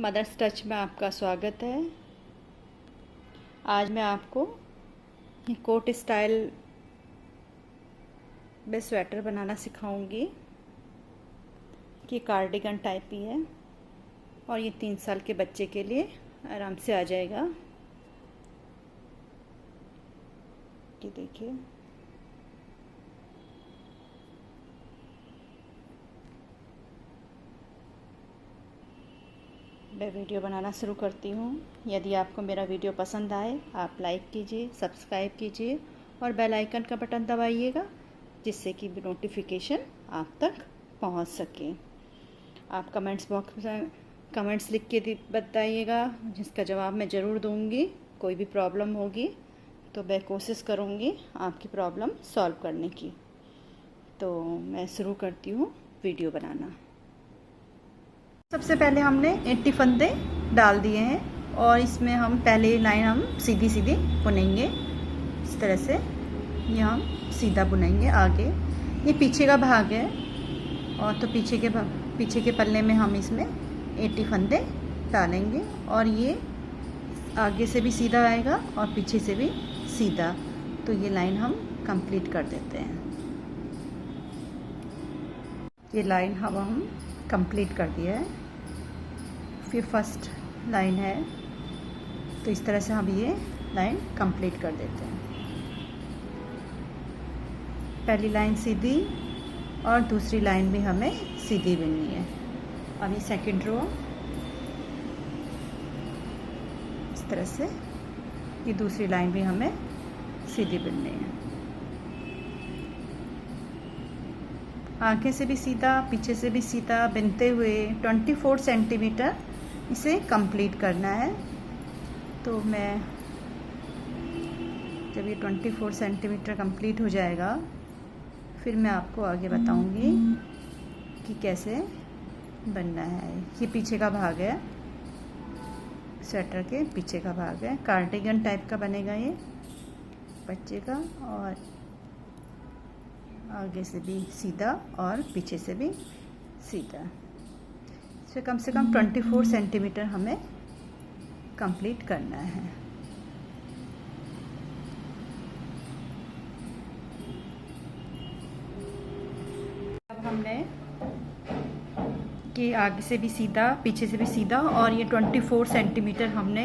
Mother's touch में आपका स्वागत है। आज मैं आपको कोट स्टाइल में स्वेटर बनाना सिखाऊंगी कि कार्डिगन टाइप ही है और ये 3 साल के बच्चे के लिए आराम से आ जाएगा। ये देखिए, मैं वीडियो बनाना शुरू करती हूँ। यदि आपको मेरा वीडियो पसंद आए आप लाइक कीजिए, सब्सक्राइब कीजिए और बेल आइकन का बटन दबाइएगा, जिससे कि नोटिफिकेशन आप तक पहुँच सके। आप कमेंट्स बॉक्स में कमेंट्स लिख के बताइएगा, जिसका जवाब मैं ज़रूर दूँगी। कोई भी प्रॉब्लम होगी तो मैं कोशिश करूँगी आपकी प्रॉब्लम सॉल्व करने की। तो मैं शुरू करती हूँ वीडियो बनाना। सबसे पहले हमने 80 फंदे डाल दिए हैं और इसमें हम पहले लाइन हम सीधी सीधी बुनेंगे। इस तरह से ये हम सीधा बुनेंगे। आगे ये पीछे का भाग है और तो पीछे के पल्ले में हम इसमें 80 फंदे डालेंगे और ये आगे से भी सीधा आएगा और पीछे से भी सीधा। तो ये लाइन हम कंप्लीट कर देते हैं। ये लाइन हम कंप्लीट कर दिया है। फिर फर्स्ट लाइन है, तो इस तरह से हम ये लाइन कंप्लीट कर देते हैं। पहली लाइन सीधी और दूसरी भी हमें सीधी बुननी है। अब ये सेकंड रो इस तरह से, ये दूसरी लाइन भी हमें सीधी बुननी है। आगे से भी सीधा, पीछे से भी सीधा बुनते हुए 24 सेंटीमीटर इसे कंप्लीट करना है। तो मैं जब ये 24 सेंटीमीटर कंप्लीट हो जाएगा फिर मैं आपको आगे बताऊंगी कि कैसे बनना है। ये पीछे का भाग है, स्वेटर के पीछे का भाग है। कार्डिगन टाइप का बनेगा ये बच्चे का, और आगे से भी सीधा और पीछे से भी सीधा। इसे कम से कम 24 सेंटीमीटर हमें कंप्लीट करना है। अब हमने कि आगे से भी सीधा, पीछे से भी सीधा और ये 24 सेंटीमीटर हमने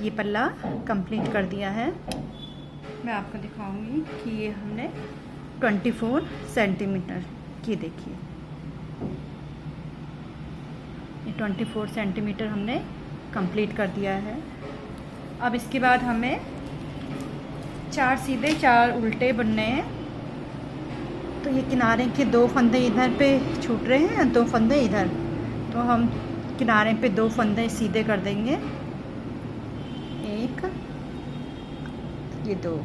ये पल्ला कंप्लीट कर दिया है। मैं आपको दिखाऊंगी कि ये हमने 24 सेंटीमीटर की, देखिए ये 24 सेंटीमीटर हमने कंप्लीट कर दिया है। अब इसके बाद हमें 4 सीधे 4 उल्टे बुनने हैं। तो ये किनारे के 2 फंदे इधर पे छूट रहे हैं, 2 फंदे इधर, तो हम किनारे पे 2 फंदे सीधे कर देंगे। एक, ये 2,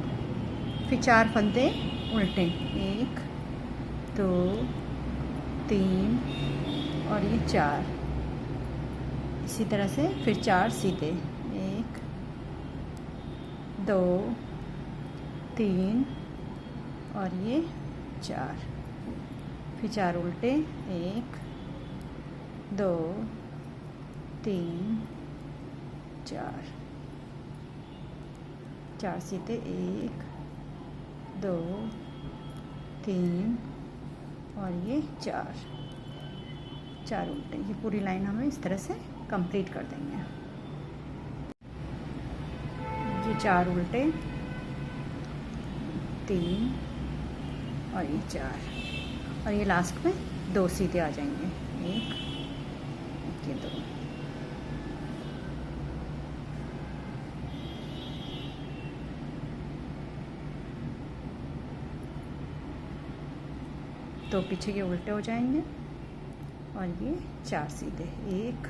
फिर 4 फंदे उल्टे, 1 2 3 और ये 4। इसी तरह से फिर 4 सीधे, 1 2 3 और ये 4, फिर 4 उल्टे, 1 2 3 4, 4 सीधे, 1 2 3 और ये 4 उल्टे। ये पूरी लाइन हमें इस तरह से कंप्लीट कर देंगे। ये 4 उल्टे, 3 और ये 4 और ये लास्ट में 2 सीधे आ जाएंगे, 1 ये 2। तो पीछे के उल्टे हो जाएंगे और ये 4 सीधे, 1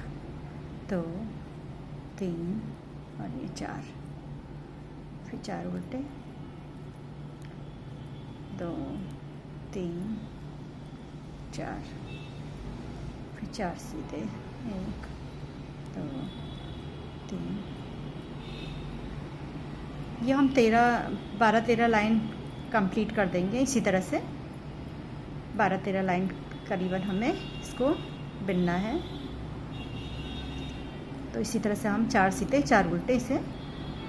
2 3 और ये 4, फिर 4 उल्टे, 2 3 4, फिर 4 सीधे, 1 2 3। ये हम 12-13 लाइन कंप्लीट कर देंगे। इसी तरह से 12-13 लाइन करीबन हमें इसको बुनना है। तो इसी तरह से हम 4 सीते 4 उल्टे इसे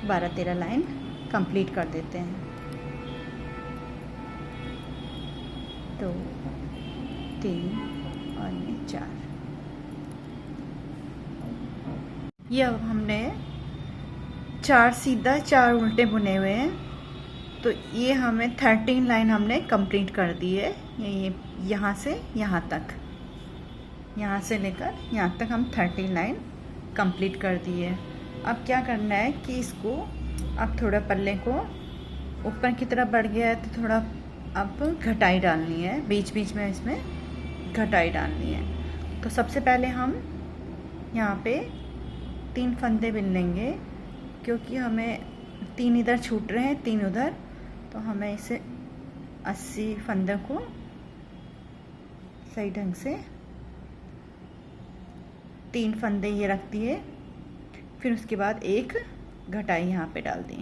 12-13 लाइन कंप्लीट कर देते हैं। 2 3 और ये 4। ये अब हमने 4 सीधा 4 उल्टे बुने हुए हैं, तो ये हमें 13 लाइन हमने कंप्लीट कर दी है। ये यहाँ से यहाँ तक, यहाँ से लेकर यहाँ तक हम 13 लाइन कंप्लीट कर दी है। अब क्या करना है कि इसको अब थोड़ा पल्ले को ऊपर की तरफ बढ़ गया है तो थोड़ा अब घटाई डालनी है, बीच बीच में इसमें घटाई डालनी है। तो सबसे पहले हम यहाँ पे 3 फंदे बिन लेंगे, क्योंकि हमें 3 इधर छूट रहे हैं 3 उधर, तो हमें इसे 80 फंदे को सही ढंग से 3 फंदे ये रख दिए। फिर उसके बाद एक घटाई यहाँ पे डाल दी,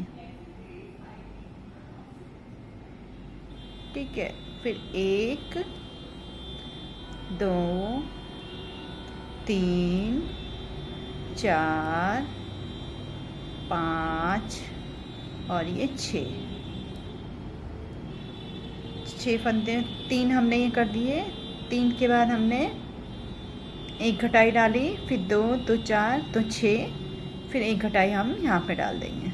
ठीक है। फिर 1 2 3 4 5 और ये 6 फंदे 3 हमने ये कर दिए। 3 के बाद हमने एक घटाई डाली, फिर 2 तो 4 तो 6, फिर एक घटाई हम यहाँ पे डाल देंगे।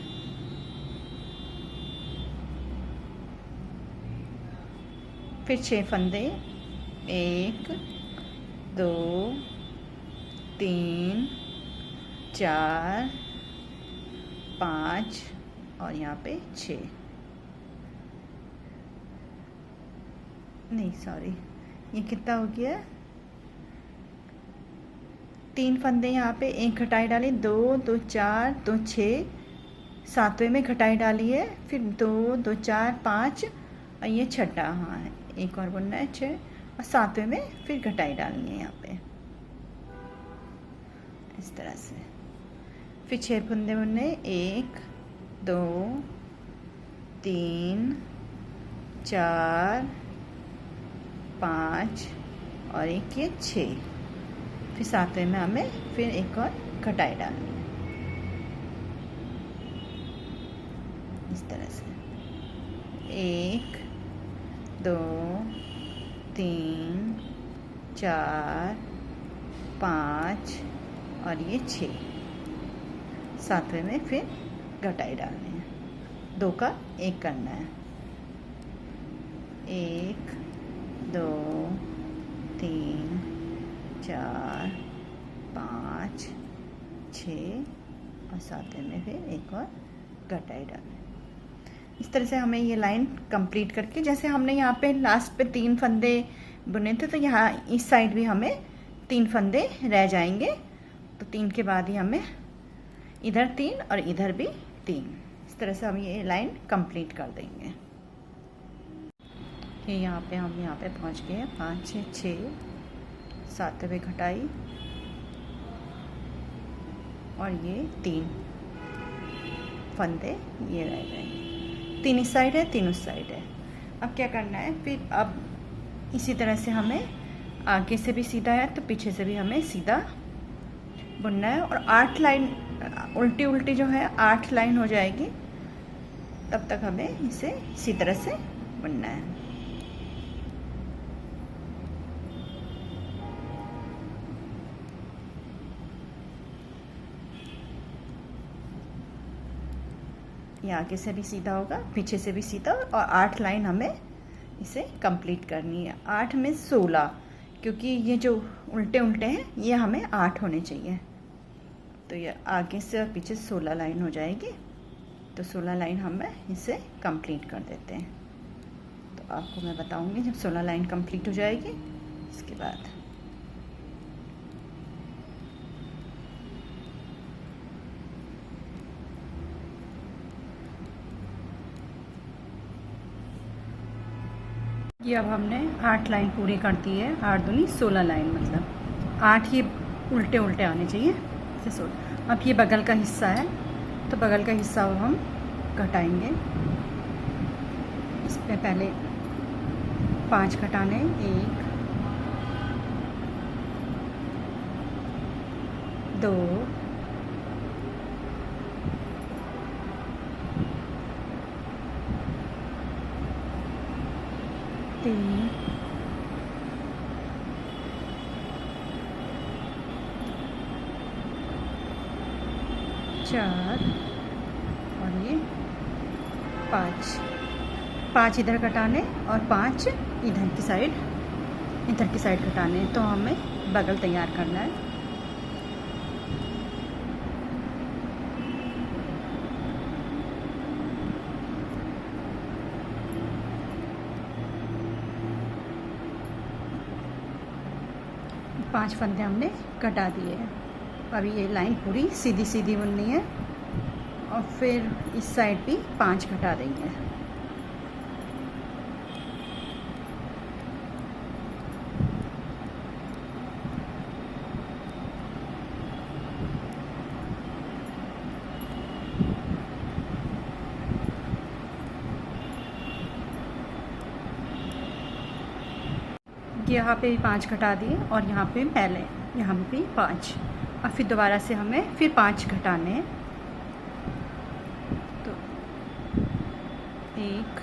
फिर 6 फंदे 1 2 3 4 5 और यहाँ पे 6, नहीं सॉरी, ये कितना हो गया, 3 फंदे यहाँ पे एक घटाई डाली, 2 2 4 2 6, 7वें में घटाई डाली है, फिर 2 2 4 5 और ये छठा, हाँ एक और बुनना है 6, और 7वें में फिर घटाई डालनी है यहाँ पे इस तरह से। फिर 6 फंदे बुनने, 1 2 3 4 5 और एक ये 6, फिर 7वें में हमें फिर एक और घटाई डालनी है इस तरह से। 1 2 3 4 5 और ये 6, 7वें में फिर घटाई डालनी है, 2 का 1 करना है। 1 2 3 4 5 6 और 7वें में फिर एक और घटाई डालनी है। इस तरह से हमें ये लाइन कंप्लीट करके, जैसे हमने यहाँ पे लास्ट पे 3 फंदे बुने थे, तो यहाँ इस साइड भी हमें 3 फंदे रह जाएंगे। तो 3 के बाद ही हमें इधर 3 और इधर भी 3, इस तरह से हम ये लाइन कंप्लीट कर देंगे। ये यहाँ पे हम यहाँ पे पहुँच गए 5 6 6, 7वें घटाई और ये 3 फंदे ये रह गए, 3 इस साइड है 3 उस साइड है। अब क्या करना है, फिर अब इसी तरह से हमें आगे से भी सीधा है तो पीछे से भी हमें सीधा बुनना है, और 8 लाइन उल्टी उल्टी जो है 8 लाइन हो जाएगी, तब तक हमें इसे इसी तरह से बुनना है। ये आगे से भी सीधा होगा, पीछे से भी सीधा, और 8 लाइन हमें इसे कंप्लीट करनी है। 8 में 16, क्योंकि ये जो उल्टे उल्टे हैं ये हमें 8 होने चाहिए, तो ये आगे से और पीछे 16 लाइन हो जाएगी। तो 16 लाइन हमें इसे कंप्लीट कर देते हैं। तो आपको मैं बताऊंगी जब 16 लाइन कंप्लीट हो जाएगी इसके बाद। ये अब हमने 8 लाइन पूरी कर दी है, 8 दूनी 16 लाइन, मतलब 8 ही उल्टे उल्टे आने चाहिए जैसे 16। अब ये बगल का हिस्सा है, तो बगल का हिस्सा अब हम घटाएंगे। इस पे पहले 5 घटाने, 1 2 4 और ये 5 इधर कटाने और 5 इधर की साइड कटाने। तो हमें बगल तैयार करना है। पांच फंदे हमने कटा दिए हैं। अब ये लाइन पूरी सीधी सीधी बुननी है और फिर इस साइड भी 5 कटा देंगे। यहाँ पे भी 5 कटा दिए और यहाँ पे यहाँ पे भी 5 और फिर दोबारा से हमें फिर 5 घटाने हैं। तो 1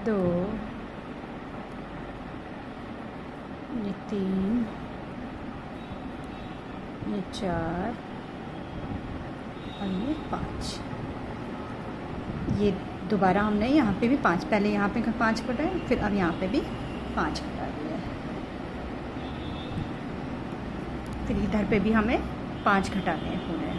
2 ये 3 ये 4 और ये 5। ये दोबारा हमने यहाँ पे भी 5, पहले यहाँ पे 5 कटाए, फिर अब यहाँ पे भी 5 कटा दिया है। फिर इधर पे भी हमें 5 घटाने हैं पूरे।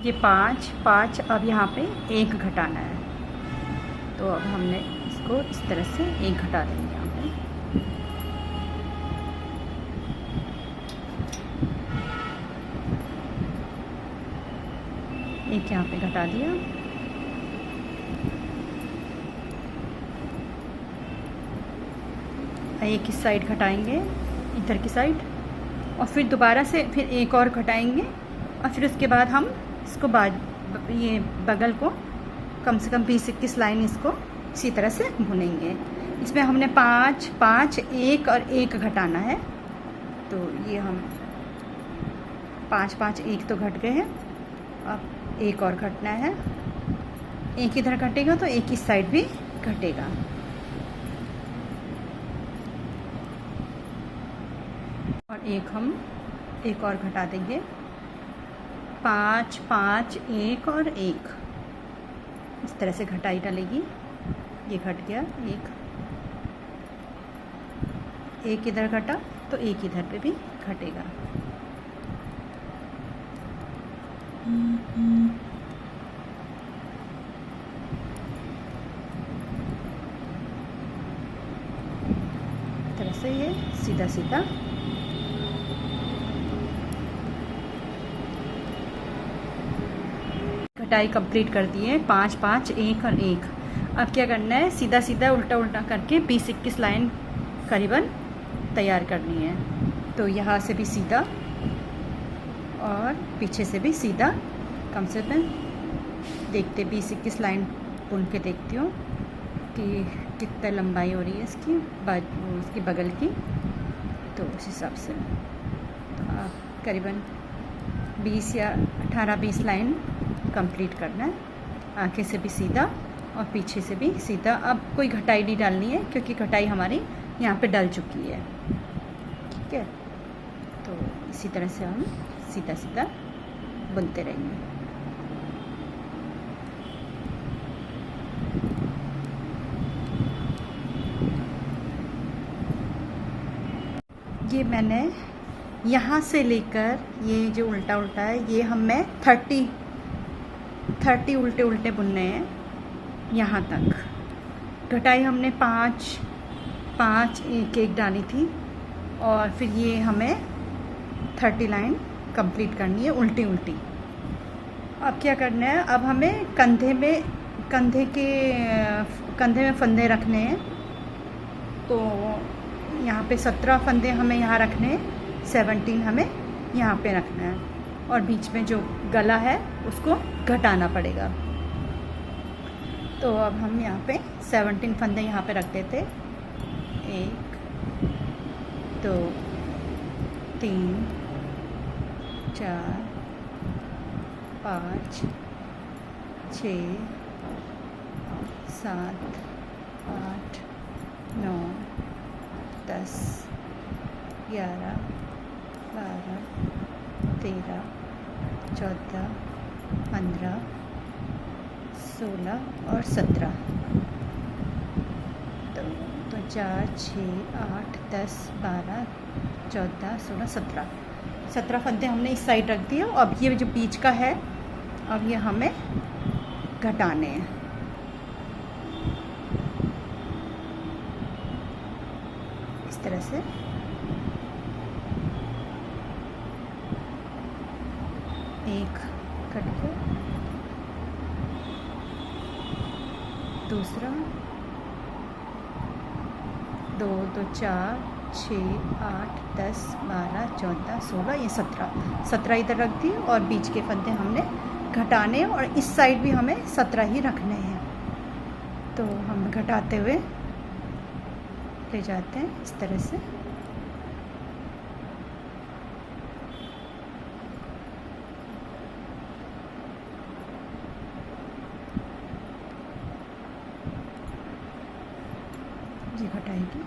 ये 5 अब यहाँ पे 1 घटाना है। तो अब हमने इसको इस तरह से 1 घटा देंगे यहाँ पे। एक यहाँ पे घटा दिया। एक इस साइड घटाएंगे, इधर की साइड, और फिर दोबारा से फिर एक और घटाएंगे और फिर उसके बाद हम इसको ये बगल को कम से कम 20-21 लाइन इसको इसी तरह से भुनेंगे। इसमें हमने 5, 1 और 1 घटाना है। तो ये हम 5, 1 तो घट गए हैं। अब 1 और घटना है। 1 इधर घटेगा तो 1 इस साइड भी घटेगा। और 1 हम 1 और घटा देंगे। 5, 1 और 1 इस तरह से घटाई डालेगी। ये घट गया। 1 इधर घटा तो 1 इधर पे भी घटेगा। इस तरह से ये सीधा सीधा कटाई कंप्लीट कर दी है। 5, 1 और 1। अब क्या करना है, सीधा सीधा उल्टा उल्टा करके 20-21 लाइन करीबन तैयार करनी है। तो यहाँ से भी सीधा और पीछे से भी सीधा, कम से कम देखते 20-21 लाइन बुन के देखती हूँ कि कितना लंबाई हो रही है इसकी बगल की। तो उस हिसाब से तो करीबन 20 या 18-20 लाइन कंप्लीट करना है। आगे से भी सीधा और पीछे से भी सीधा। अब कोई घटाई नहीं डालनी है क्योंकि घटाई हमारी यहाँ पे डल चुकी है। ठीक है, तो इसी तरह से हम सीधा सीधा बुनते रहेंगे। ये मैंने यहाँ से लेकर ये जो उल्टा उल्टा है, ये मैं 30 उल्टे उल्टे बुनने हैं यहाँ तक। घटाई हमने 5, 1 डाली थी और फिर ये हमें 30 लाइन कंप्लीट करनी है उल्टी उल्टी। अब क्या करना है, अब हमें कंधे में फंदे रखने हैं। तो यहाँ पे 17 फंदे हमें यहाँ रखने हैं, 17 हमें यहाँ पे रखना है और बीच में जो गला है उसको घटाना पड़ेगा। तो अब हम यहाँ पे 17 फंदे यहाँ पे रख देते। 1 2 3 4 5 6 7 8 9 10 11 12 13 14 15 16 और 17। तो 4 6 8 10 12 14 16 17 फंदे हमने इस साइड रख दिए। अब ये जो बीच का है, अब ये हमें घटाने हैं। इस तरह से एक कट के, दूसरा 2 2 4 6 8 10 12 14 16, ये 17 इधर रख दी। और बीच के फंदे हमने घटाने, और इस साइड भी हमें 17 ही रखने हैं। तो हम घटाते हुए ले जाते हैं इस तरह से। ये घटाएगी।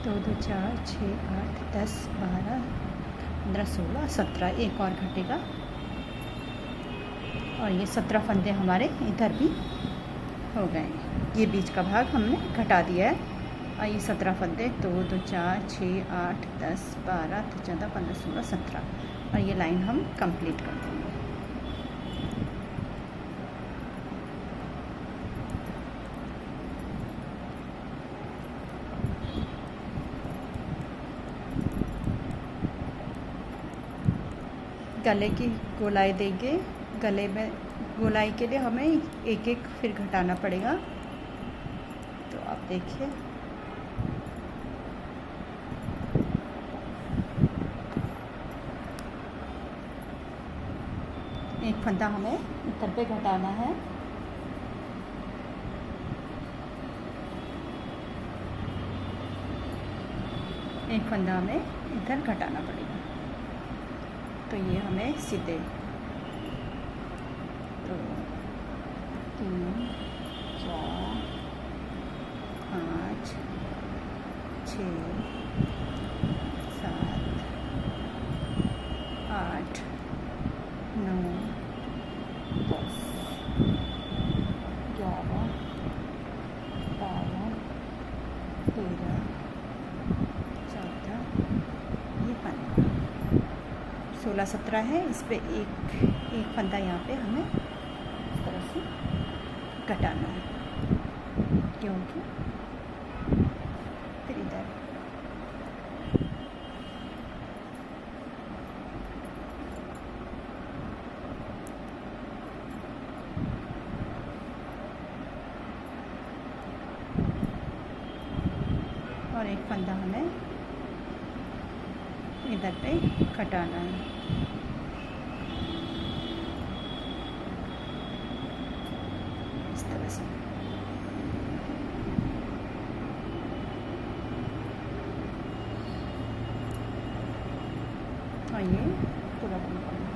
दो 2 4 6 8 10 12 15 16 17, एक और घटेगा। और ये 17 फंदे हमारे इधर भी हो गए। ये बीच का भाग हमने घटा दिया है। और ये 17 फंदे 2 2 4 6 8 10 12 14 15 16 17, और ये लाइन हम कंप्लीट कर देंगे। गले की गोलाई देंगे। गले में गोलाई के लिए हमें एक एक फिर घटाना पड़ेगा। तो आप देखिए, एक फंदा हमें इधर पे घटाना है। एक फंदा हमें इधर घटाना पड़ेगा। तो ये हमें सीधे 2 3 4 5 6 7 8 9 10 11 12 13 14, ये 15 16 17 है। इस पे एक फंदा यहाँ पे हमें इस तरह से घटाना है, क्योंकि फिर इधर और एक फंदा हमें इधर पे घटाना है। इस तरह से और ये पूरा बंद करना।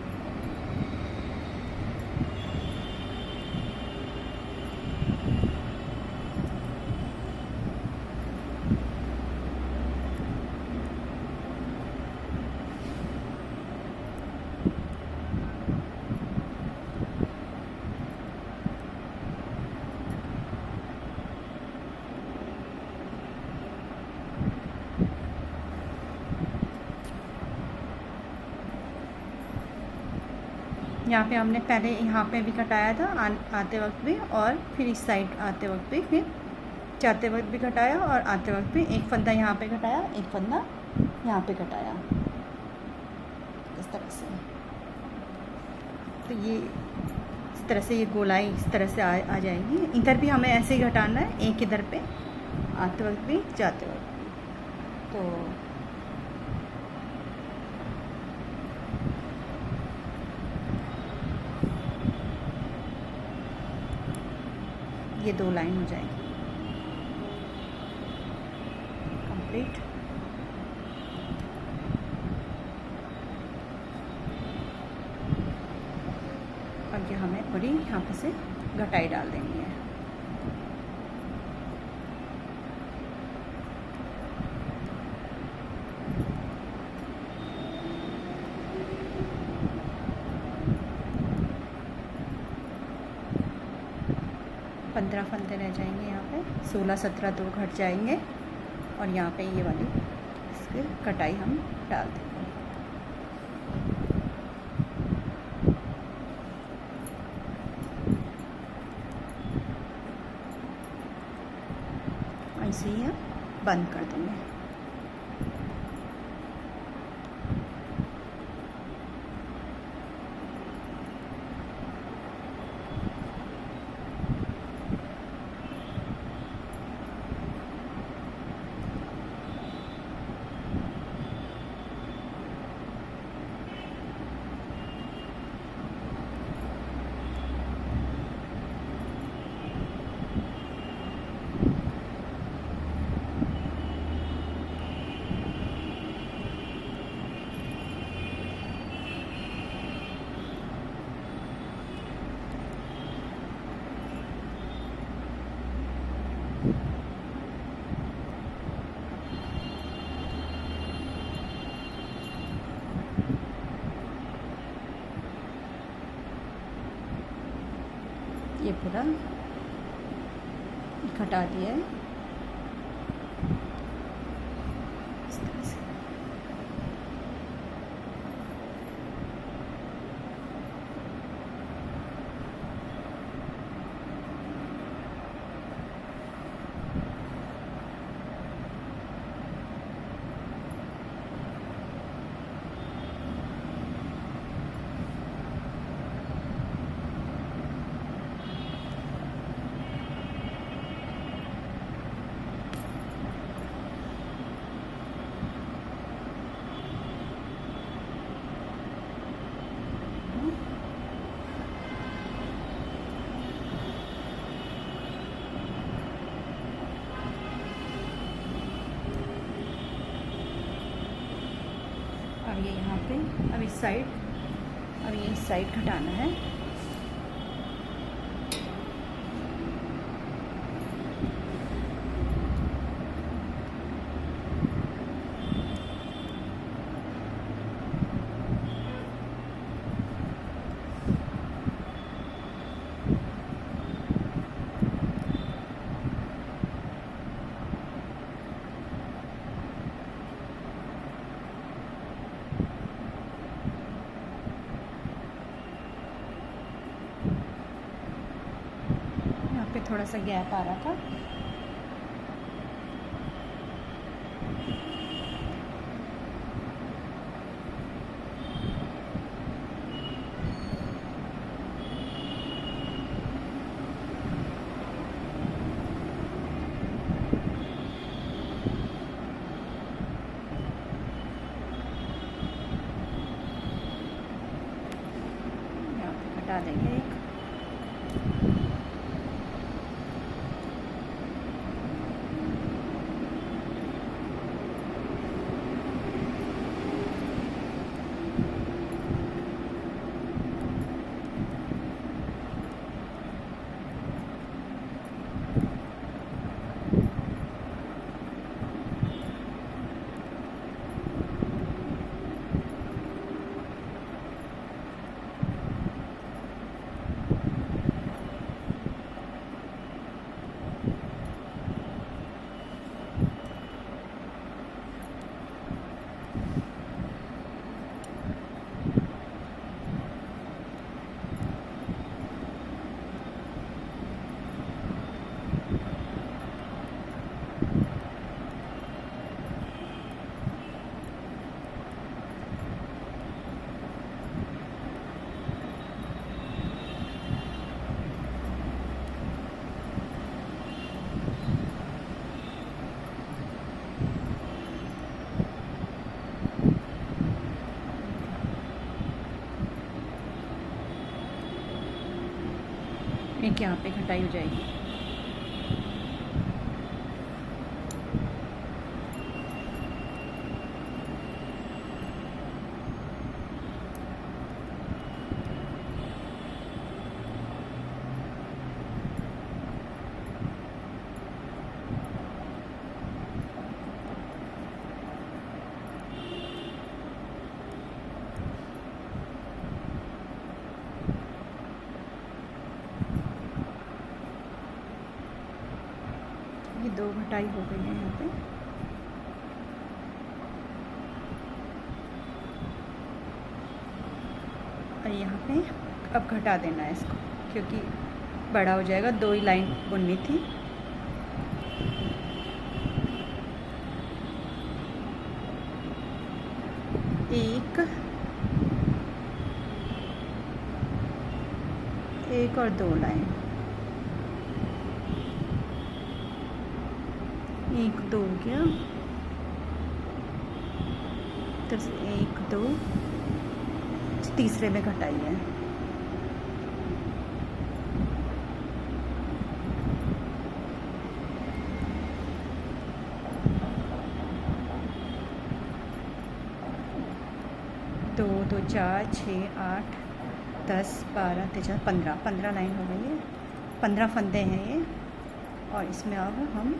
यहाँ पे हमने पहले यहाँ पे भी घटाया था आते वक्त भी, और फिर इस साइड आते वक्त भी, फिर जाते वक्त भी घटाया, और आते वक्त भी एक फंदा यहाँ पे घटाया, एक फंदा यहाँ पे घटाया, इस तरह से। तो ये इस तरह से ये गोलाई इस तरह से आ जाएगी। इधर भी हमें ऐसे ही घटाना है, एक इधर पे आते वक्त भी जाते वक्त भी। तो ये 2 लाइन हो जाएगी कंप्लीट। और ये हमें पूरी यहाँ पे से घटाई डाल देनी है। पंद्रह फंदे रह जाएंगे यहाँ पे, 16-17 2 घट जाएंगे और यहाँ पे ये वाली इसकी कटाई हम डाल देंगे। ऐसे ही हम बंद कर देंगे। ये पूरा घटा दिया है इस तरह से। अब ये यहाँ पे अब इस साइड घटाना है। पे थोड़ा सा गैप आ रहा था। यहाँ पे हटा देंगे एक। एक यहाँ पे घटाई हो जाएगी। ये 2 घटाई हो गई है यहाँ पे। और यहाँ पे अब घटा देना है इसको, क्योंकि बड़ा हो जाएगा। 2 ही लाइन बुननी थी। एक और 2 लाइन, 1 2 हो गया, तो 1 2 तीसरे में घटाई है। दो 2 4 6 8 10 12 13 15 लाइन हो गई है। 15 फंदे हैं ये। और इसमें अब हम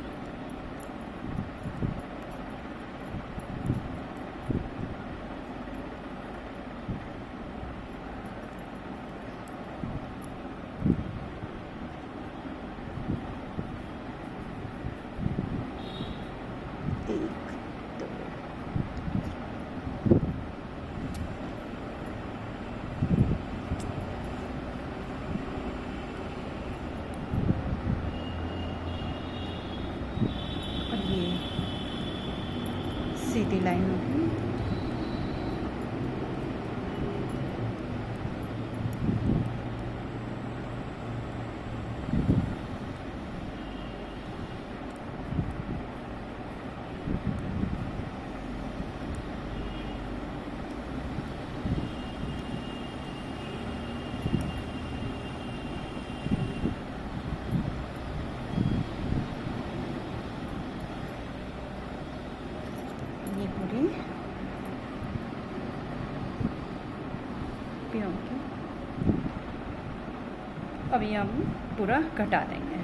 सीधी लाइन होगी। ये पूरी होगी। अब ये हम पूरा घटा देंगे।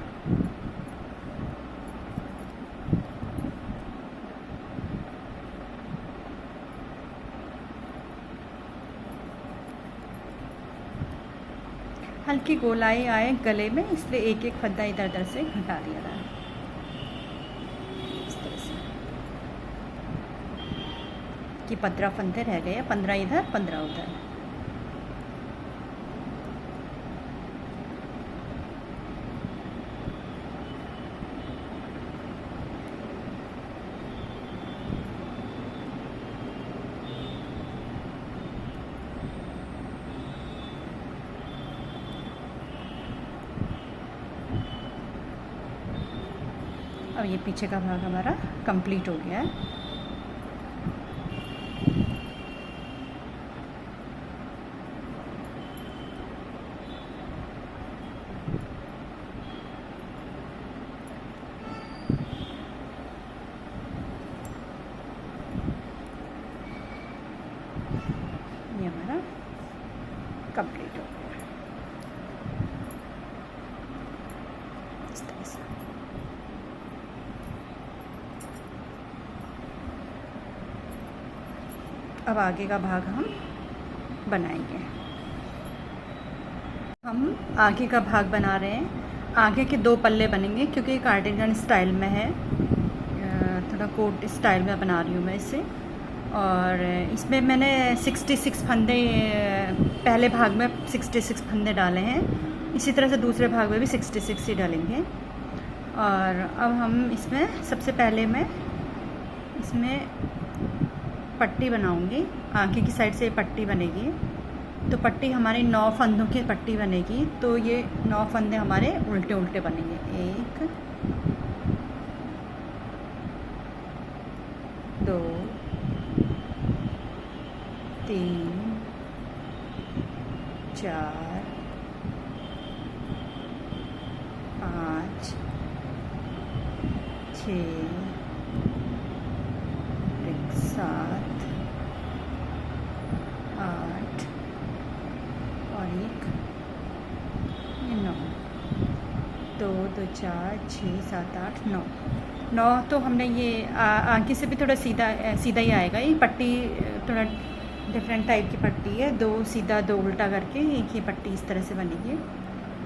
हल्की गोलाई आए गले में, इसलिए एक एक फंदा इधर उधर से घटा दिया था। इस तरह से कि 15 फंदे रह गए, 15 इधर 15 उधर। अब ये पीछे का भाग हमारा कंप्लीट हो गया है। ये हमारा कंप्लीट हो गया इस तरह से। अब आगे का भाग हम बनाएंगे। हम आगे का भाग बना रहे हैं। आगे के 2 पल्ले बनेंगे, क्योंकि कार्डिगन स्टाइल में है, थोड़ा कोट स्टाइल में बना रही हूँ मैं इसे। और इसमें मैंने 66 फंदे, पहले भाग में 66 फंदे डाले हैं। इसी तरह से दूसरे भाग में भी 66 ही डालेंगे। और अब हम इसमें सबसे पहले मैं इसमें पट्टी बनाऊंगी। आगे की साइड से पट्टी बनेगी, तो पट्टी हमारी 9 फंदों की पट्टी बनेगी। तो ये 9 फंदे हमारे उल्टे उल्टे बनेंगे। 1 2 3 4 5 6 7 8 और एक 9, 2 2 4 6 7 8 9 तो हमने ये आगे से भी थोड़ा सीधा सीधा ही आएगा। ये पट्टी थोड़ा डिफरेंट टाइप की पट्टी है, 2 सीधा 2 उल्टा करके एक ही पट्टी इस तरह से बनेगी।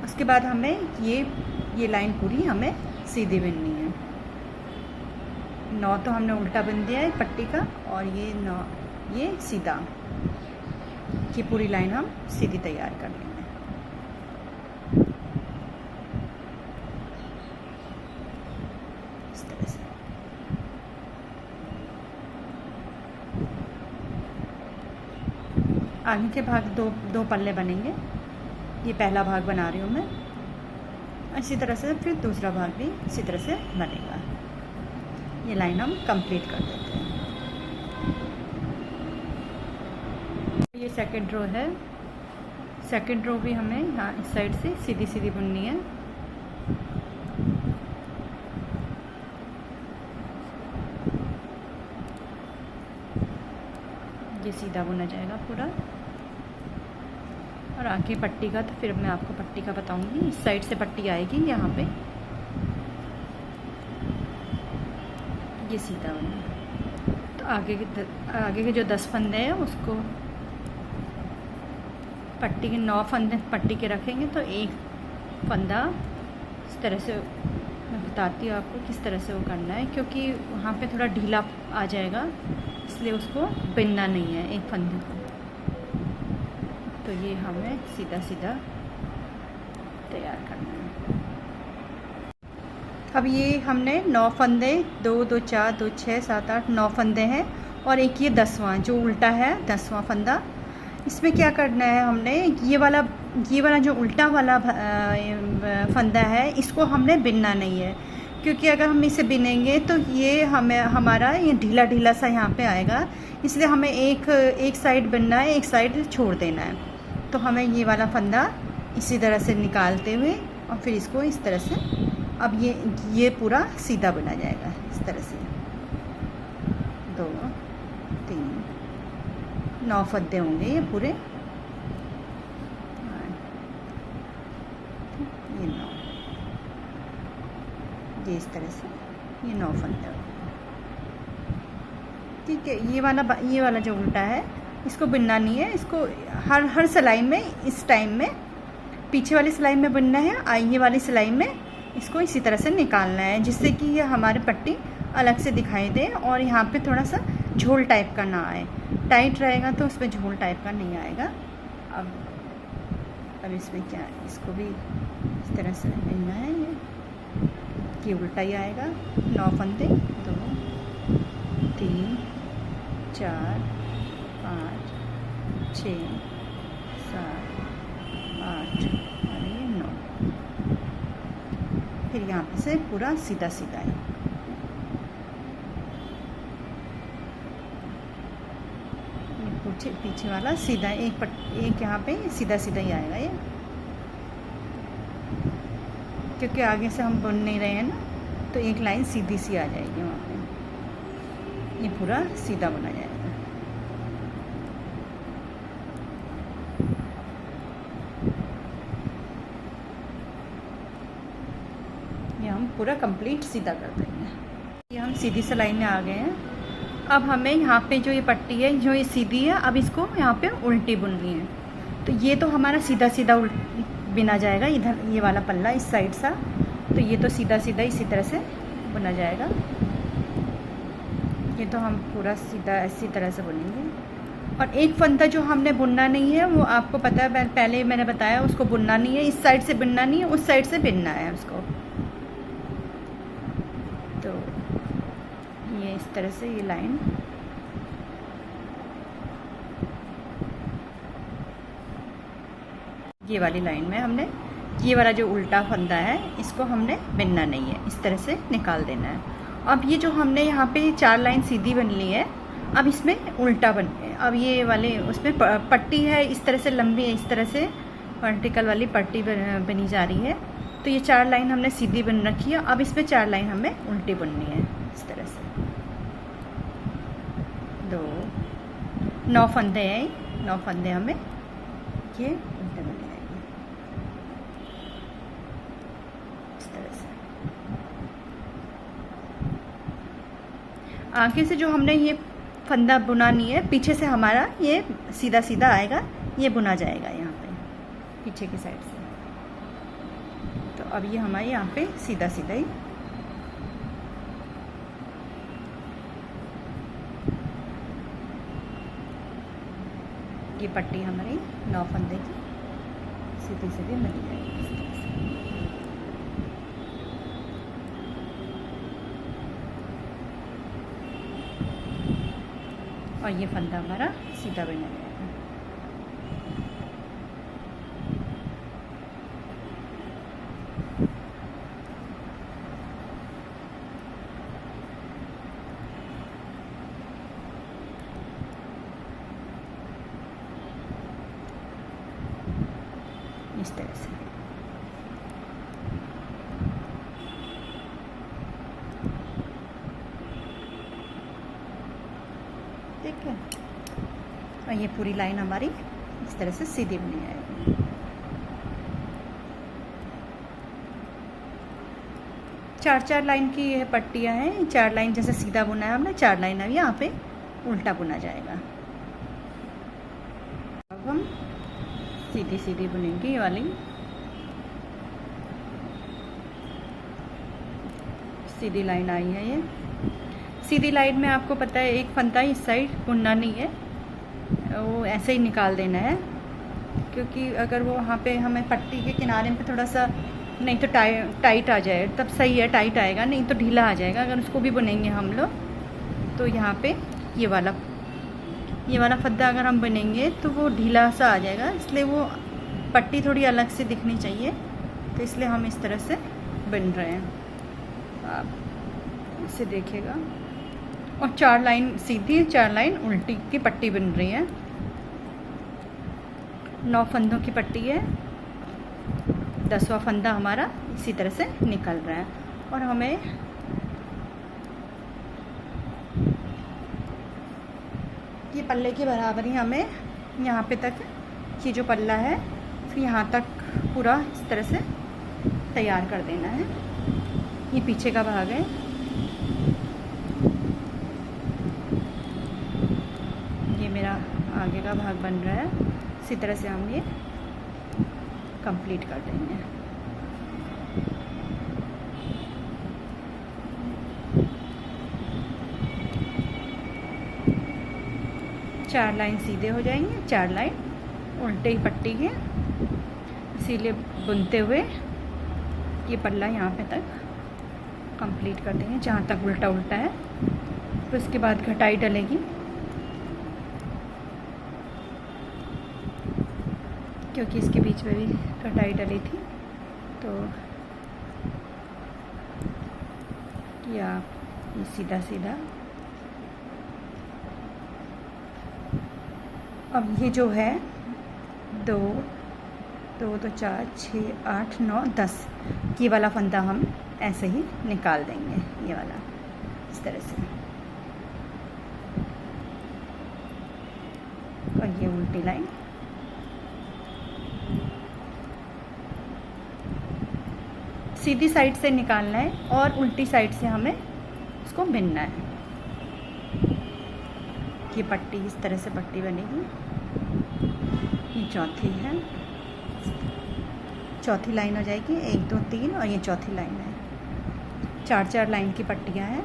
उसके बाद हमें ये लाइन पूरी हमें सीधी बननी है। 9 तो हमने उल्टा बन दिया है पट्टी का, और ये 9 ये सीधा, ये पूरी लाइन हम सीधी तैयार कर लेंगे। इस तरह से आगे के भाग दो पल्ले बनेंगे। ये पहला भाग बना रही हूँ मैं, इसी तरह से फिर दूसरा भाग भी इसी तरह से बनेगा। ये लाइन हम कंप्लीट कर देते हैं। ये सेकंड रो है, सेकंड रो भी हमें यहाँ इस साइड से सीधी सीधी बुननी है। ये सीधा बुना जाएगा पूरा। और आगे पट्टी का तो फिर मैं आपको पट्टी का बताऊंगी। इस साइड से पट्टी आएगी यहाँ पे, ये सीधा बना। तो आगे के जो 10 फंदे हैं उसको पट्टी के 9 फंदे पट्टी के रखेंगे, तो एक फंदा इस तरह से, मैं बताती हूँ आपको किस तरह से वो करना है, क्योंकि वहाँ पे थोड़ा ढीला आ जाएगा, इसलिए उसको बिनना नहीं है एक फंदे को। तो ये हमें सीधा सीधा तैयार करना है। अब ये हमने 9 फंदे, 2 2 4 2 6 7 8 9 फंदे हैं, और एक ये 10वां जो उल्टा है 10वां फंदा। इसमें क्या करना है, हमने ये वाला जो उल्टा वाला फंदा है इसको हमने बिनना नहीं है, क्योंकि अगर हम इसे बिनेंगे तो ये हमारा ये ढीला ढीला सा यहाँ पे आएगा, इसलिए हमें एक साइड बिनना है, एक साइड छोड़ देना है। तो हमें ये वाला फंदा इसी तरह से निकालते हुए और फिर इसको इस तरह से, अब ये पूरा सीधा बना जाएगा इस तरह से। 2 3 9 फंदे होंगे ये पूरे, ये 9, ये इस तरह से ये 9 फंदे होंगे। ठीक है, ये वाला जो उल्टा है इसको बिनना नहीं है, इसको हर सिलाई में इस टाइम में पीछे वाली सिलाई में बुनना है, आगे वाली सिलाई में इसको इसी तरह से निकालना है, जिससे कि ये हमारी पट्टी अलग से दिखाई दे और यहाँ पे थोड़ा सा झोल टाइप का ना आए। टाइट रहेगा तो उसमें झोल टाइप का नहीं आएगा। अब इसमें क्या है, इसको भी इस तरह से बुनना है। ये उल्टा ही आएगा। 9 फंदे, 2 3 4 5 6 7 8 और ये 9। फिर यहाँ पे से पूरा सीधा सीधा है। पीछे वाला सीधा एक यहाँ पे सीधा सीधा ही आएगा ये, क्योंकि आगे से हम बुन नहीं रहे हैं ना, तो एक लाइन सीधी सी आ जाएगी वहाँ पे, ये पूरा सीधा बुना जाएगा। ये हम पूरा कंप्लीट सीधा कर देंगे। ये हम सीधी सिलाई में आ गए हैं। अब हमें यहाँ पे जो ये पट्टी है, जो ये सीधी है, अब इसको यहाँ पे उल्टी बुननी है। तो ये तो हमारा सीधा सीधा बिना जाएगा, इधर ये वाला पल्ला इस साइड सा, तो ये तो सीधा सीधा इसी तरह से बुना जाएगा। ये तो हम पूरा सीधा इसी तरह से बुनेंगे। और एक फंदा जो हमने बुनना नहीं है, वो आपको पता है, पहले मैंने बताया, उसको बुनना नहीं है, इस साइड से बुनना नहीं है, उस साइड से बुनना है उसको। तो ये इस तरह से ये लाइन ये वाली लाइन में हमने ये वाला जो उल्टा फंदा है इसको हमने बिनना नहीं है, इस तरह से निकाल देना है। अब ये जो हमने यहाँ पे 4 लाइन सीधी बन ली है, अब इसमें उल्टा बन, अब ये वाले उसमें पट्टी है इस तरह से लंबी, इस तरह से वर्टिकल वाली पट्टी बनी जा रही है। तो ये 4 लाइन हमने सीधी बुन रखी है। अब इस पे 4 लाइन हमें उल्टी बुननी है इस तरह से। 9 फंदे हैं, 9 फंदे हमें ये उल्टे बने जाएंगे इस तरह से। आगे से जो हमने ये फंदा बुना नहीं है, पीछे से हमारा ये सीधा सीधा आएगा, ये बुना जाएगा यहाँ पे पीछे की साइड से। तो अब ये हमारे यहाँ पे सीधा सीधा ही ये पट्टी हमारी 9 फंदे की सीधी सीधी बन जाएगी इस तरह से। और ये फंदा हमारा सीधा बन जाएगा। इस तरह से ठीक है। और ये पूरी लाइन हमारी इस तरह से सीधी बनी जाएगी। चार लाइन की ये पट्टियाँ हैं। 4 लाइन जैसे सीधा बुना है हमने, 4 लाइन अब यहाँ पे उल्टा बुना जाएगा। अब हम सीधी सीधी बुनेंगे ये वाली। सीधी लाइन आई है ये। सीधी लाइन में आपको पता है एक फंदा इस साइड बुनना नहीं है, वो ऐसे ही निकाल देना है, क्योंकि अगर वो वहाँ पे हमें पट्टी के किनारे पे थोड़ा सा नहीं तो टाइट आ जाए तब सही है, टाइट आएगा, नहीं तो ढीला आ जाएगा। अगर उसको भी बुनेंगे हम लोग तो यहाँ पे ये वाला फद्दा अगर हम बुनेंगे तो वो ढीला सा आ जाएगा, इसलिए वो पट्टी थोड़ी अलग से दिखनी चाहिए। तो इसलिए हम इस तरह से बुन रहे हैं, आप इसे देखिएगा। और 4 लाइन सीधी 4 लाइन उल्टी की पट्टी बन रही है। 9 फंदों की पट्टी है, 10वां फंदा हमारा इसी तरह से निकल रहा है। और हमें ये पल्ले के बराबर ही हमें यहाँ पे तक ये जो पल्ला है फिर यहाँ तक पूरा इस तरह से तैयार कर देना है। ये पीछे का भाग है, ये मेरा आगे का भाग बन रहा है। इसी तरह से हम ये कंप्लीट कर देंगे। चार लाइन सीधे हो जाएंगे, 4 लाइन उल्टे ही पट्टी के, इसीलिए बुनते हुए ये पल्ला यहाँ पे तक कंप्लीट कर देंगे जहाँ तक उल्टा उल्टा है। फिर उसके बाद घटाई डलेगी, क्योंकि इसके बीच में भी कटाई डली थी। तो या ये सीधा सीधा। अब ये जो है 2 2 तो 4 6 8 9 10 ये वाला फंदा हम ऐसे ही निकाल देंगे, ये वाला इस तरह से। और ये उल्टी लाइन सीधी साइड से निकालना है और उल्टी साइड से हमें उसको बिनना है। ये पट्टी इस तरह से पट्टी बनेगी। ये चौथी है, चौथी लाइन हो जाएगी, 1 2 3 और ये चौथी लाइन है। 4 लाइन की पट्टियाँ हैं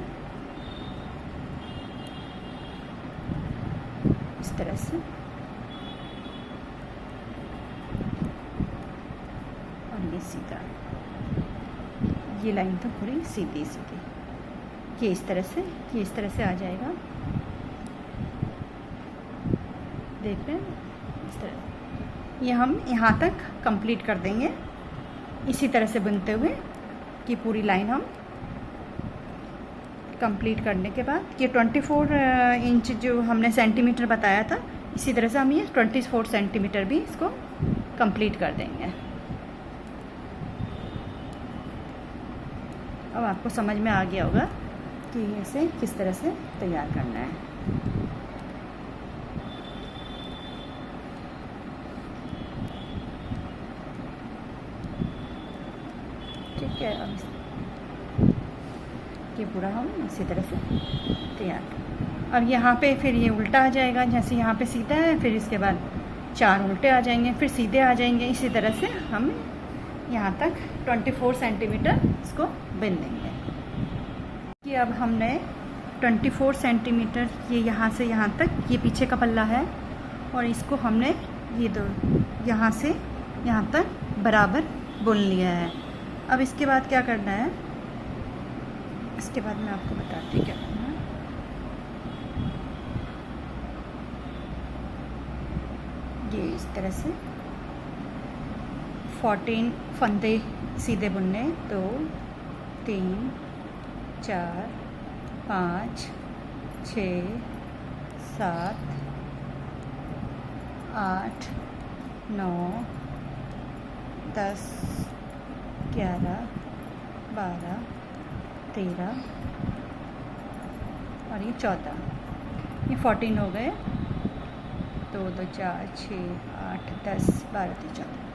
इस तरह से। और ये सीधा, ये लाइन तो पूरी सीधी सीधी, ये इस तरह से आ जाएगा। देख रहे हैं इस तरह। ये हम यहाँ तक कंप्लीट कर देंगे इसी तरह से बुनते हुए। कि पूरी लाइन हम कंप्लीट करने के बाद ये 24 इंच जो हमने सेंटीमीटर बताया था, इसी तरह से हम ये 24 सेंटीमीटर भी इसको कंप्लीट कर देंगे। अब आपको समझ में आ गया होगा कि इसे किस तरह से तैयार करना है। ठीक है, अब ये पूरा हम इसी तरह से तैयार करें। अब यहाँ पे फिर ये उल्टा आ जाएगा, जैसे यहाँ पे सीधा है, फिर इसके बाद 4 उल्टे आ जाएंगे, फिर सीधे आ जाएंगे। इसी तरह से हम यहाँ तक 24 सेंटीमीटर इसको बिन लेंगे। कि अब हमने 24 सेंटीमीटर ये यहाँ से यहाँ तक, ये पीछे का पल्ला है, और इसको हमने ये दो यहाँ से यहाँ तक बराबर बुन लिया है। अब इसके बाद क्या करना है, इसके बाद मैं आपको बताती हूँ क्या करना है। ये इस तरह से 14 फंदे सीधे बुनने, 2 3 4 5 6 7 8 9 10 11 12 13 और ये 14, ये 14 हो गए। 2 2 4 6 8 10 12 13 14।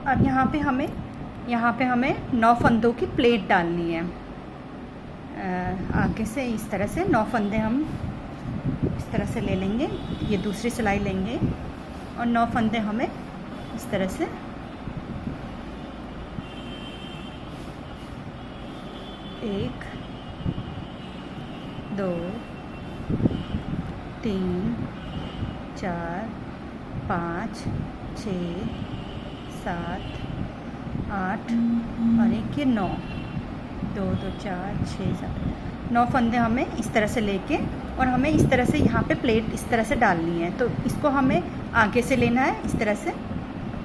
अब यहाँ पे हमें 9 फंदों की प्लेट डालनी है। आगे से इस तरह से 9 फंदे हम इस तरह से ले लेंगे, ये दूसरी सिलाई लेंगे और 9 फंदे हमें इस तरह से एक 2 3 4 5 6 7 8 और एक ये 9, 2 2 4 6 7 9 फंदे हमें इस तरह से लेके, और हमें इस तरह से यहाँ पे प्लेट इस तरह से डालनी है। तो इसको हमें आगे से लेना है इस तरह से,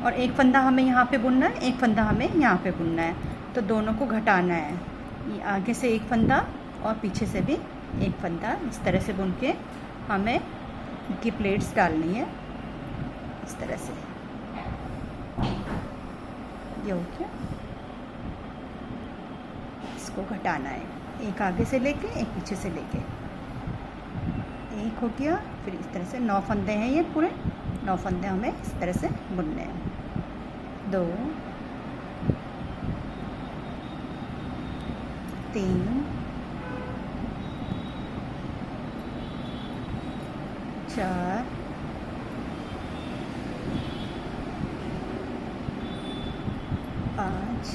और एक फंदा हमें यहाँ पे बुनना है, एक फंदा हमें यहाँ पे बुनना है। तो दोनों को घटाना है, ये आगे से एक फंदा और पीछे से भी एक फंदा इस तरह से बुन के हमें इनकी प्लेट्स डालनी है इस तरह से। ये हो गया, इसको घटाना है, एक आगे से लेके एक पीछे से लेके, एक हो गया। फिर इस तरह से 9 फंदे हैं, ये पूरे 9 फंदे हमें इस तरह से बुनने हैं। 2 3 4 5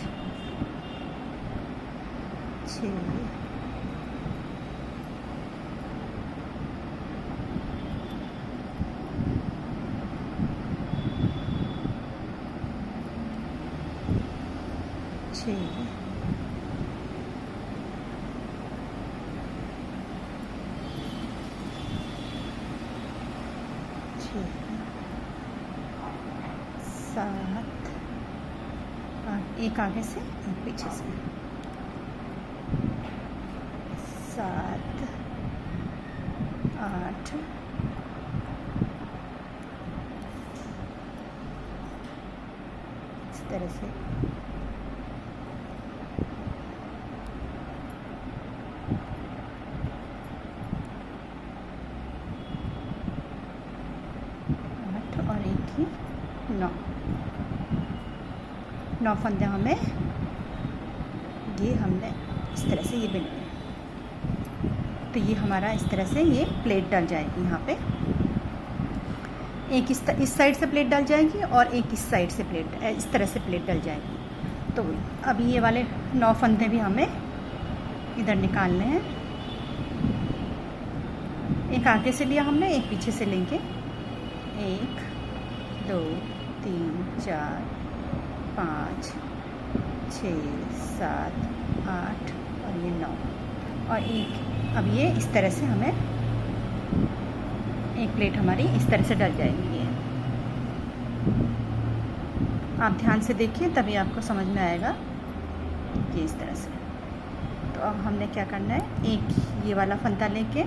6 6 7 8, एक आगे से एक पीछे से, 7 8 इस तरह से। और एक ही 9 फंदे हमें ये हमने इस तरह से ये बिनने, तो ये हमारा इस तरह से ये प्लेट डल जाएगी। यहाँ पे एक इस साइड से प्लेट डल जाएगी और एक इस साइड से प्लेट, इस तरह से प्लेट डल जाएगी। तो अब ये वाले 9 फंदे भी हमें इधर निकालने हैं। एक आगे से लिया हमने, एक पीछे से लेंगे। 1 2 3 4 5 6 7 8 और ये 9 और एक। अब ये इस तरह से हमें एक प्लेट हमारी इस तरह से डल जाएगी। ये आप ध्यान से देखिए, तभी आपको समझ में आएगा कि इस तरह से। तो अब हमने क्या करना है, एक ये वाला फंदा लेके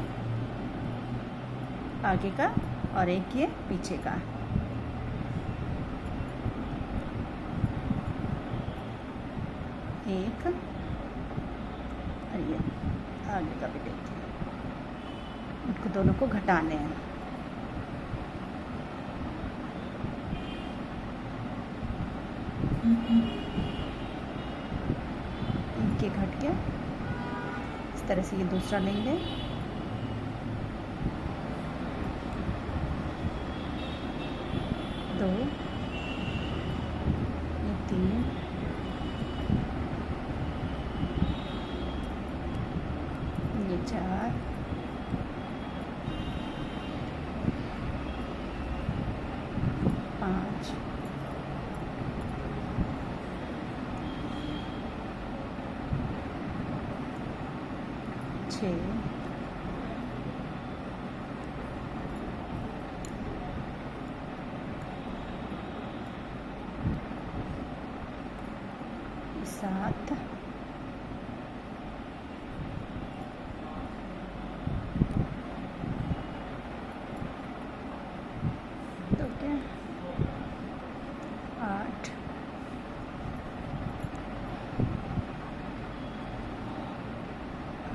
आगे का और एक ये पीछे का, एक आगे का भी देखिए, इनको दोनों को घटाने हैं। इनके घट गया। इस तरह से ये दूसरा लेंगे, दो, ये तीन, ये चार, पाँच, छः, सात, तो क्या, आठ,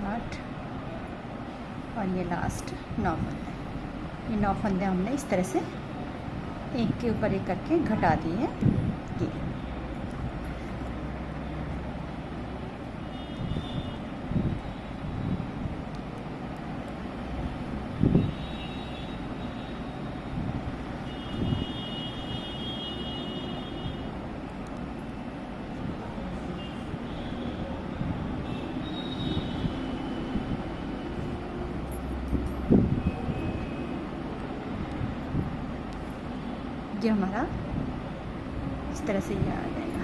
आठ, और ये लास्ट 9 फंदे। ये 9 फंदे हमने इस तरह से एक के ऊपर एक करके घटा दिए हैं। ये हमारा इस तरह से ये आ जाएगा।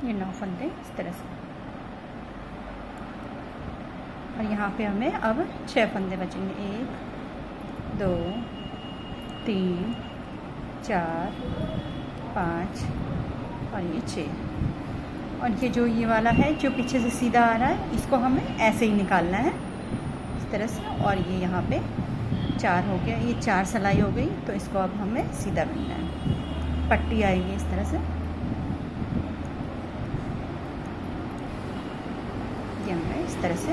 ये 9 फंदे इस तरह से, और यहाँ पे हमें अब 6 फंदे बचेंगे। 1, 2, 3, 4, 5 और ये 6। और ये जो ये वाला है जो पीछे से सीधा आ रहा है, इसको हमें ऐसे ही निकालना है इस तरह से। और ये यहाँ पे 4 हो गया, ये 4 सिलाई हो गई, तो इसको अब हमें सीधा करना है। पट्टी आएगी इस तरह से, ये हमें इस तरह से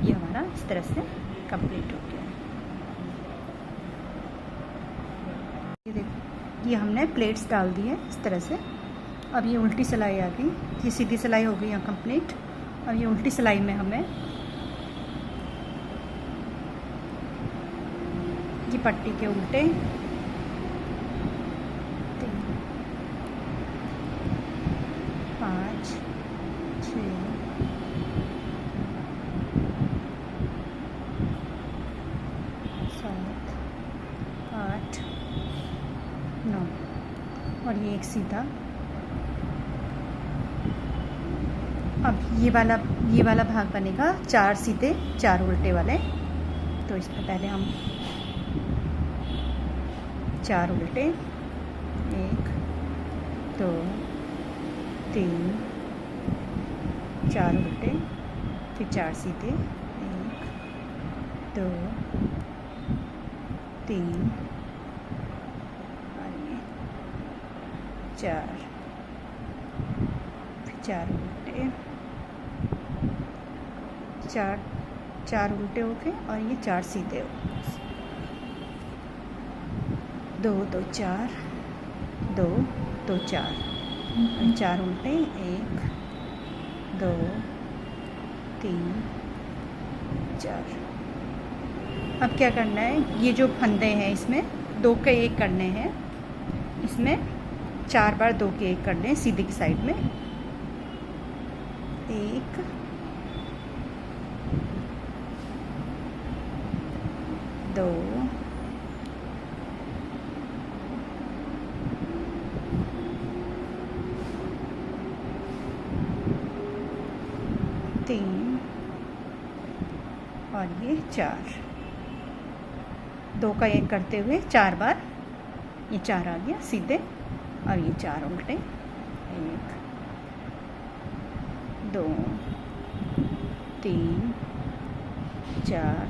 ये हमारा इस तरह से कंप्लीट हो गया। ये देखो, ये हमने प्लेट्स डाल दी है इस तरह से। अब ये उल्टी सिलाई आ गई, ये सीधी सिलाई हो गई यहाँ कंप्लीट। अब ये उल्टी सिलाई में हमें ये पट्टी के उल्टे 3, 5, 6, 7, 8, 9 और ये एक सीधा। अब ये वाला भाग बनेगा 4 सीधे 4 उल्टे वाले। तो इसमें पहले हम 4 उल्टे, 1, 2, 3, 4 उल्टे, फिर 4 सीधे, 1, 2, 3 और ये 4, फिर 4 उल्टे, 4 उल्टे हो गए और ये 4 सीधे हो गए। 2, 2, 4, 2, 2, 4 और 4 उल्टे, 1, 2, 3, 4। अब क्या करना है, ये जो फंदे हैं इसमें 2 के 1 करने हैं। इसमें 4 बार 2 के 1 करने हैं सीधे की साइड में। 1, 2, 3, और ये 4, 2 का 1 करते हुए 4 बार ये 4 आ गया सीधे, और ये 4 उल्टे, 1 2 3 4,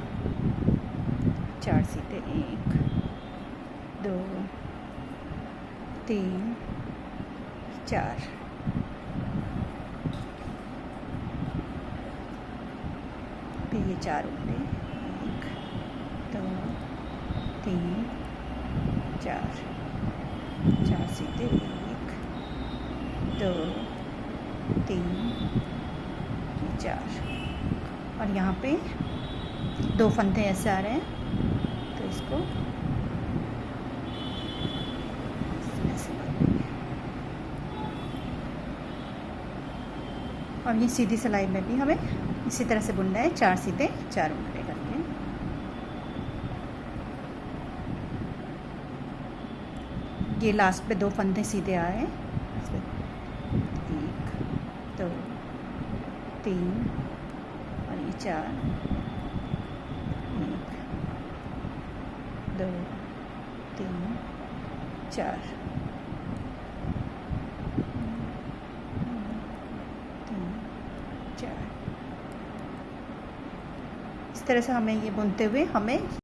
4 सीधे, 1 2 3 4, फिर ये 4 उल्टे, 1 2 3 4, 4 सीधे, 1 2 3 4, और यहाँ पे 2 फंदे ऐसे आ रहे हैं, तो इसको ऐसे कर देंगे। और ये सीधी सिलाई में भी हमें इसी तरह से बुनना है, 4 सीधे 4 उल्टे करके। ये लास्ट पे 2 फंदे सीधे आए, 1 2 3 और ये 4, 1 2 3 4, 3 4। इस तरह से हमें ये बुनते हुए हमें